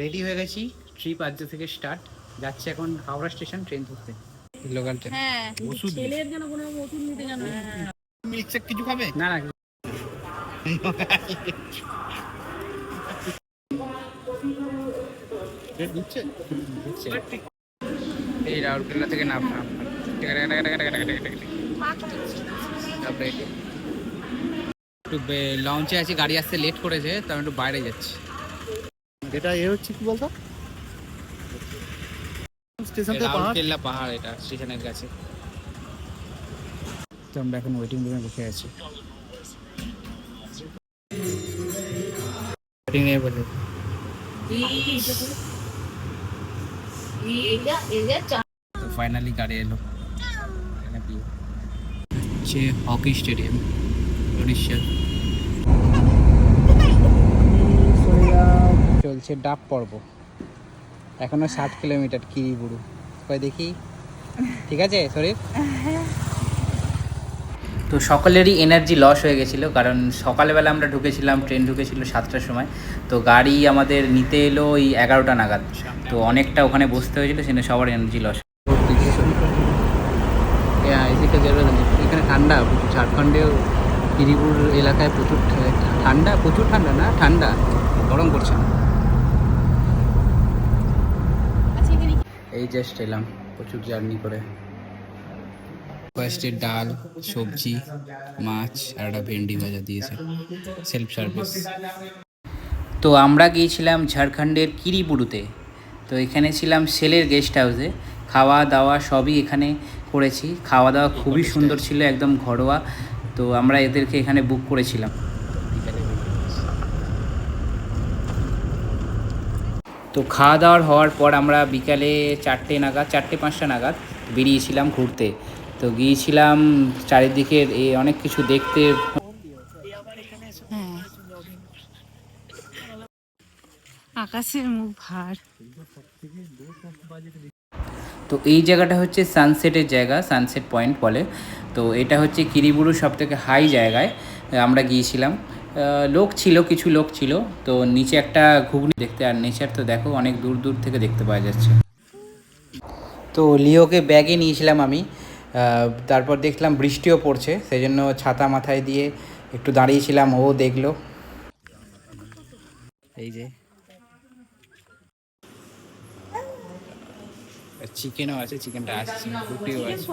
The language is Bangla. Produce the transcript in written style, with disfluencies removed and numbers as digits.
রেডি হয়ে গেছি, ট্রিপ আজ থেকে স্টার্ট। যাচ্ছে এখন হাওড়া স্টেশন ট্রেন ধরতে, লোকাল ট্রেন। হ্যাঁ, ওষুধ ছেলের জন্য কোনো ওষুধ নিতে জানো? মিল্কশেক কিছু খাবে না? না দিচ্ছে দিচ্ছে। এই রাউরকেলা থেকে নামলাম, তারপরে একটু লঞ্চে আছি, গাড়ি আসতে লেট করেছে তো আমি একটু বাইরে যাচ্ছি। এটা এ হচ্ছে কি বলতো, স্টেশন থেকে রাউরকেলা পাহাড়, এটা স্টেশনের কাছে। তো আমরা এখন ওয়েটিং রুমে বসে আছি, ওয়েটিং নিয়ে বসে। তো ফাইনালি গাড়ি এলো, হচ্ছে হকি স্টেডিয়াম উড়িষ্যার। চলছে ডাব পর্ব, এখনো 60 কিলোমিটার কিরিবুরু। কই দেখি, ঠিক আছে শরীর? তো সকলেরই এনার্জি লস হয়ে গেছিলো, কারণ সকালবেলা আমরা ঢুকেছিলাম, ট্রেন ঢুকেছিল 7টার সময়, তো গাড়ি আমাদের নিতে এলো ওই 11টা নাগাদ। তো অনেকটা ওখানে বসতে হয়েছিল, সেখানে সবার এনার্জি লস। এখানে ঠান্ডা, ঝাড়খণ্ডেও কিরিপুর এলাকায় প্রচুর ঠান্ডা, প্রচুর ঠান্ডা না, ঠান্ডা, গরম করছে না। এই জাস্ট এলাম প্রচুর জার্নি করে। ফার্স্টে ডাল, সবজি, মাছ আর একটা ভেন্ডি ভাজা দিয়েছে, সেলফ সার্ভিস। তো আমরা গিয়েছিলাম ঝাড়খণ্ডের কিরিবুরুতে। তো এখানে ছিলাম সেলের গেস্ট হাউসে, খাওয়া দাওয়া সবই এখানে করেছি। খাওয়া দাওয়া খুবই সুন্দর ছিল, একদম ঘরোয়া। তো আমরা এদেরকে এখানে বুক করেছিলাম। তো খাওয়া দাওয়ার হওয়ার পর আমরা বিকালে 4টে-5টা নাগাদ বেরিয়েছিলাম ঘুরতে। তো গিয়েছিলাম চারিদিকের অনেক কিছু দেখতে। আকাশের মুখ ভার। তো এই জায়গাটা হচ্ছে সানসেটের জায়গা, সানসেট পয়েন্ট বলে। তো এটা হচ্ছে কিরিবুরুর সবথেকে হাই জায়গায় আমরা গিয়েছিলাম। লোক ছিল, কিছু লোক ছিল। তো নিচে একটা ঘুগনি দেখতে, আর নেচার তো দেখো অনেক দূর দূর থেকে দেখতে পাওয়া যাচ্ছে। তো লিওকে ব্যাগে নিয়েছিলাম আমি, তারপর দেখলাম বৃষ্টিও পড়ছে, সেই জন্য ছাতা মাথায় দিয়ে একটু দাঁড়িয়েছিলাম, ও দেখলো। এই যে চিকেনও আছে, চিকেনটা আসছে, রুটিও আছে।